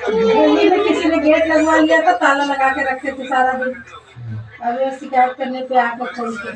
दिल्ली में किसी ने गेट लगवा लिया था, ताला लगा के रखे थे सारा दिन। अभी शिकायत करने पे आकर खोल दिए।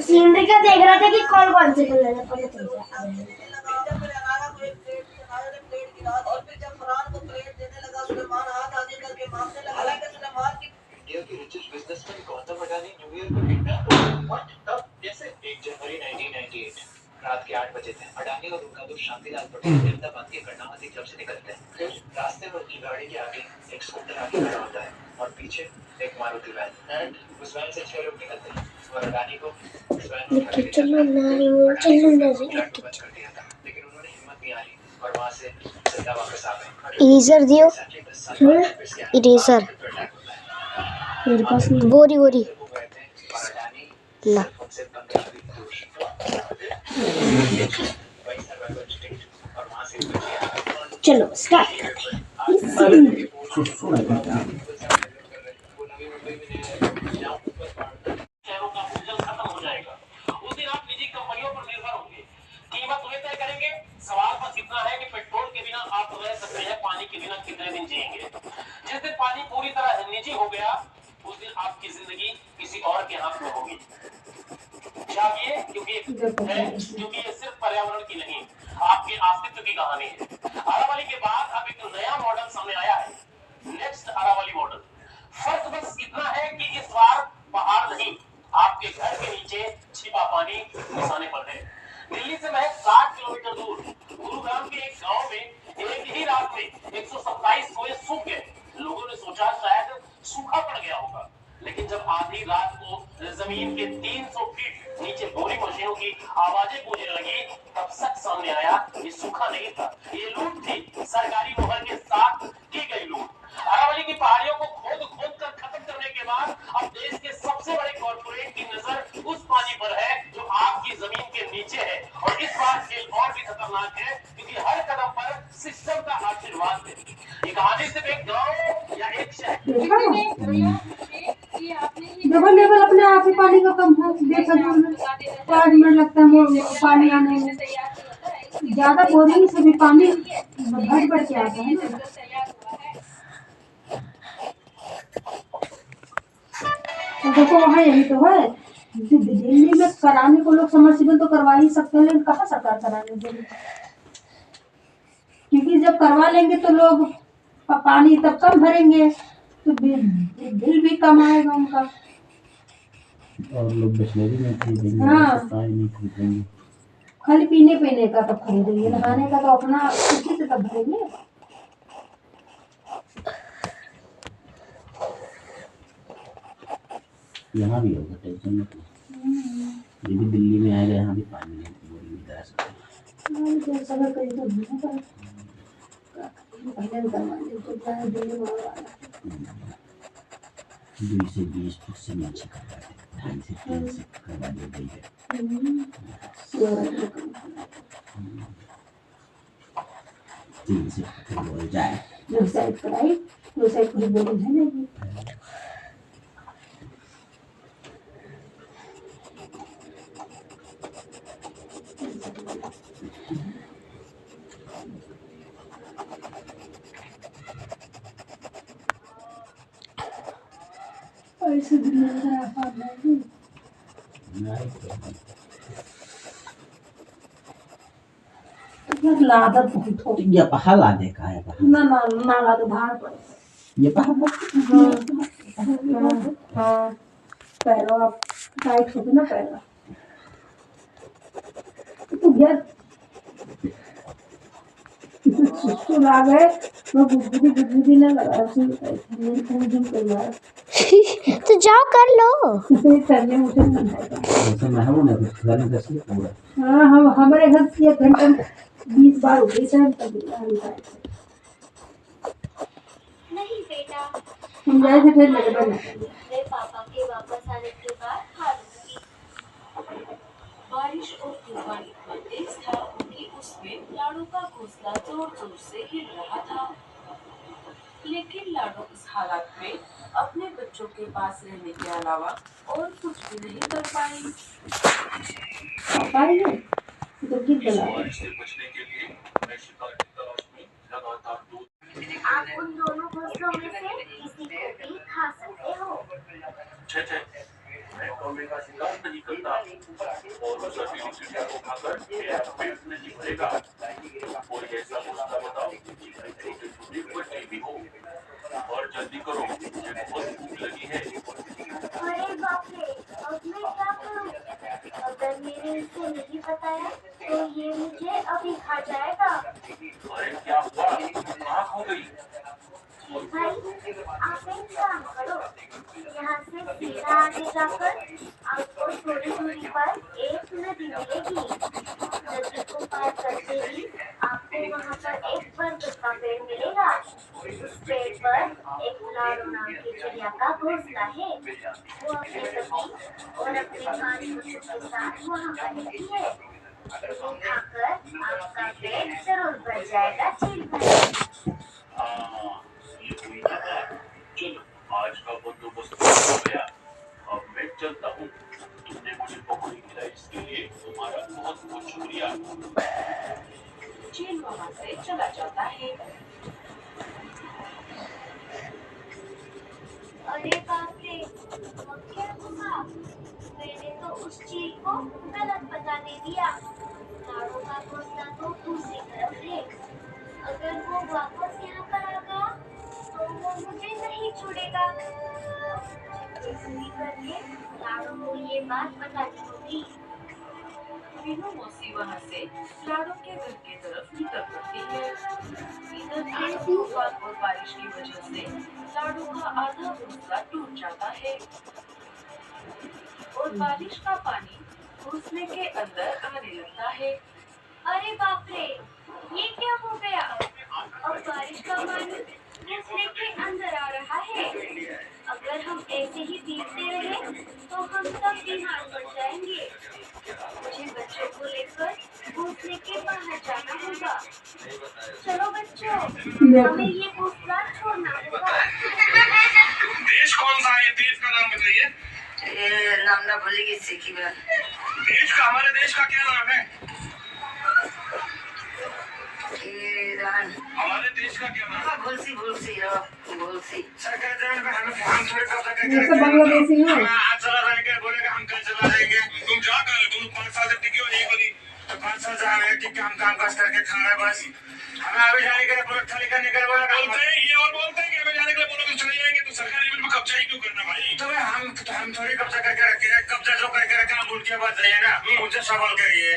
सीनरी का देख रहा था कि कौन कौन से कलर है, पता चल गया। रात के 8 बजे थे। अडानी और उनका दोस्त शांतिलाल पटेल अहमदाबाद के कर्णावती क्लब से निकलते हैं। फिर रास्ते में उनकी गाड़ी के आगे एक स्कूटर आके खड़ा होता है और पीछे एक मारुति वैन, एंड उस वैन से 6 लोग निकलते हैं और अडानी को उस वैन में उठा के चलो लेकर ना लेकिन उन्होंने हिम्मत नहीं हारी और वहां से जिंदा वापस आ गए। इरेजर दियो, इरेजर मेरे पास नहीं। बोरी बोरी ला। चलो स्टार्ट करते हैं। सवाल बस इतना है कि पेट्रोल के बिना आप रह सकते हैं, पानी के बिना कितने दिन जिएंगे। जिस दिन पानी पूरी तरह निजी हो गया उस दिन आपकी जिंदगी किसी और के हाथ में होगी। जागिए, क्योंकि ये सिर्फ पर्यावरण की नहीं, आपके अस्तित्व की कहानी है। अरावली के बाद अब एक नया मॉडल सामने आया है, नेक्स्ट अरावली मॉडल। फर्क बस इतना है कि इस बार पहाड़ नहीं, आपके घर के नीचे छिपा पानी निशाने पर है। दिल्ली से महज 60 किलोमीटर दूर गुरुग्राम के एक गांव में एक ही रात में 127 कुएं सूख गए। लोगों ने सोचा शायद सूखा पड़ गया होगा, लेकिन जब आधी रात को जमीन के 300 फीट नीचे बोरिंग मशीनों की आवाजें गूंजने लगी, तब सच सामने आया, ये सूखा नहीं था, ये लूट थी, सरकारी मोहर के साथ की गई लूट। अरावली की पहाड़ियों को खोद खोद कर खत्म करने के बाद अब देश के सबसे बड़े कॉर्पोरेट की नजर उस पानी पर है जो आपकी जमीन के नीचे है। और इस बार खेल और भी खतरनाक है, क्योंकि हर कदम पर सिस्टम का आशीर्वाद है। ये कहानी सिर्फ एक गांव या एक शहर देखो लेवल अपने आप ही पानी का कम है। देखो 5 मिनट लगता है पानी आने में, ज्यादा बोरिंग से भी पानी भर भर के आता है ना। देखो वहाँ यही तो है, दिल्ली में कराने को लोग समर्सिबल तो करवा ही सकते हैं, लेकिन कहाँ सरकार कराने देगी, क्योंकि जब करवा लेंगे तो लोग पानी तब कम भरेंगे तो बिल भी कम आएगा उनका, और लोग बिस्लरी में खरीदेंगे। हाँ, नहीं खरीदेंगे, खाली पीने का तो खरीदेंगे, नहाने का तो अपना उसी से तब भरेंगे। यहाँ भी होगा, टेंशन मत लो। ये भी दिल्ली में आएगा, यहाँ भी पानी नहीं बोरिंग में जा सकते। दुई से 20 फुट से नीचे करवा दे, 2.5 से 3 से करवा दे गई है। 3 से बोल जाए जो साइड कराई वो साइड पूरी बोरिंग है नहीं। से दुनिया का आफत है। लादत बहुत हो ये पहा ला देखा है पहा ना ना ना ला तो भार पड़े। ये पहा हाँ पैरों आप टाइट होते ना पैरों तो यार सुसु आ गए मैं बुद्धि ना लगा ऐसे मेरी पूरी दिन कर यार तो जाओ कर लो। करने मुझे नहीं आता। ऐसे मैं हूं ना कुछ करने का सी पूरा हाँ हम हमारे घर से 1 घंटे 20 बार हो गई सर तब नहीं बेटा, हम जाए थे फिर लगे बना मैं पापा के वापस आने के बाद खा लूंगी। बारिश और तूफान इतना तेज था कि उसमें लाडू का घोंसला जोर जोर से हिल रहा था। लेकिन लाडू इस हालात में अपने बच्चों के पास रहने के अलावा और कुछ भी नहीं कर पाई। पाएंगे तो किस गला बारिश से बचने के लिए मैं शिकार की तलाश में लगातार दूध आप उन दोनों घोंसलों में से किसी को भी खा सकते हो। छे मैं कौवे का शिकार नहीं करता और उस अकेली चिड़िया को खाकर मेरा पेट नहीं भरेगा। कोई ऐसा नुस्खा बताओ जिसमें छोटे छोटे बच्चे भी हो और जल्दी करो मुझे बहुत भूख लगी है। अरे बाप रे, अब मैं क्या करूं? अगर मैंने इसे नहीं बताया तो ये मुझे अभी खा जाएगा। अरे क्या हुआ कहाँ खो गई? भाई आप एक काम करो, यहाँ से सीधा आगे जाकर आपको थोड़ी दूरी पर एक नदी मिलेगी। नदी को पार करते ही आपको वहाँ पर एक बरगद का पेड़ मिलेगा। उस पेड़ पर एक लाडू नाम की चिड़िया का घोंसला है। वो अपने पति और अपने 5 बच्चों के साथ वहाँ पर रहती है। वो खाकर आपका पेट जरूर भर जाएगा। चील भाई हाँ ये हुई ना बात। चलो आज का बंदोबस्त हो गया। अब मैं चलता हूँ। तुमने मुझे पकौड़ी खिलाई इसके लिए तुम्हारा बहुत बहुत शुक्रिया। चील वहाँ से चला जाता है। अरे बाप रे, अब क्या हुआ? मैंने तो उस चील को गलत बता दे दिया। लाडू का घोंसला तो दूसरी तरफ है। अगर वो वापस यहाँ पर आ गया तो वो मुझे नहीं छोड़ेगा। इसलिए करके लाडू को ये बात बतानी होगी। मीनू मौसी वहाँ से लाडू के घर की तरफ निकल पड़ती है। इधर तेज तूफान और बारिश की वजह से लाडू का आधा घोंसला टूट जाता है और बारिश का पानी घोंसले के अंदर आने लगता है। अरे बाप रे, ये क्या हो गया? अब बारिश का पानी घोंसले के अंदर आ रहा है। अगर हम ऐसे ही भीगते रहे तो हम सब बीमार पड़ जाएंगे। मुझे बच्चों को लेकर घोंसले के बाहर जाना होगा। चलो बच्चों, हमें ये घोंसला छोड़ना होगा। देश कौन सा है? देश का नाम बताइए। नाम ना भूलेगी सीखी बात। देश का हमारे देश का क्या नाम है? हमारे देश का क्या नाम है? भूलसी सरकार जमीन पे हमें हम थोड़े कब्जा ये सब बांग्लादेशी है। आज चला रहेंगे बोलेगा हम कल चला जाएंगे। तुम जा कर तुम 5 साल से टिके हो एक बारी तो 5 साल से हमें टिक के हम काम काज करके खा रहे बस। हमें अभी जाने के लिए पुलिस थाली करने के लिए बोला ये और बोलते हैं कि हमें जाने के लिए बोलोगे चले जाएंगे तो सरकारी जमीन में कब्जा ही क्यों करना भाई? तो हम थोड़ी कब्जा करके रखे हैं। कब्जा जो करके रखा आप उनके बात रहिए ना। मुझसे सवाल करिए।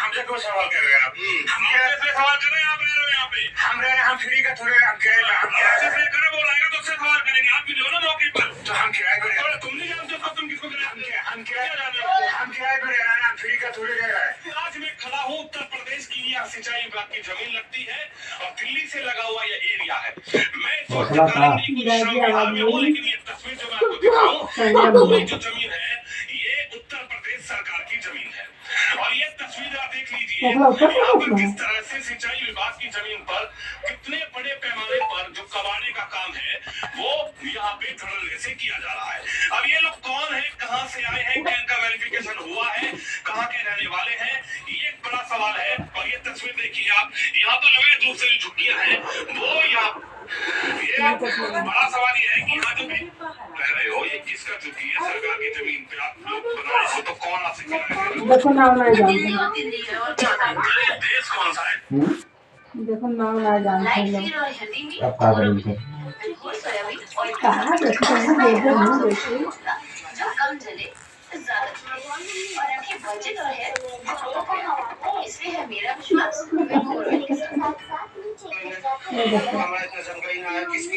हमसे क्यों सवाल कर रहे हैं आप? हम कैसे सवाल कर रहे हैं? आप रह रहे हो यहाँ पे? हम रह रहे हैं। हम फ्री का थोड़े हम किराए पे करे बोल आएगा तो उससे सवाल करेंगे। आप भी लो ना मौके पर। तो हम किराए पे तुम नहीं जानते हो तुम किसको हम किराए पे रह रहे हैं। हम फ्री का थोड़ी रह रहे हैं। आज मैं खड़ा हूँ उत्तर प्रदेश की यहाँ सिंचाई विभाग की जमीन लगती है और दिल्ली से लगा हुआ यह एरिया है। मैं लेकिन ये तस्वीर जो मैं आपको दिखाऊं पूरी जो जमीन है ये उत्तर प्रदेश सरकार की जमीन है। और ये तस्वीर आप देख लीजिए यहाँ पर किस तरह से सिंचाई विभाग की जमीन पर कितने बड़े पैमाने पर जो कबाड़े का काम है वो यहाँ पे धड़ल्ले से किया जा रहा है। अब ये लोग कौन है, कहाँ से आए हैं, क्या इनका वेरिफिकेशन हुआ है, कहाँ के रहने वाले हैं, ये एक बड़ा सवाल है। और ये तस्वीर देखिए आप, यहाँ तो लगे दूसरी झुग्गियां हैं वो यहाँ। ये बड़ा सवाल ये है कि यहाँ जो भी रह रहे हो ये किसका झुग्गी सरकार की जमीन पे आप लोग बनाए से तो कौन आपसे खिलाएगा? देखो नाव ना जानते हैं, देश कौन सा है? देखो नाव ना जानते हैं लोग। अब क्या करेंगे फिर? कहाँ देखो तुम देखो नहीं देखो। जो कम जले ज्यादा चले और आपकी बजट और है इसलिए है मेरा विश्वास ये देखो हमारा इतना जानकारी ना है किसकी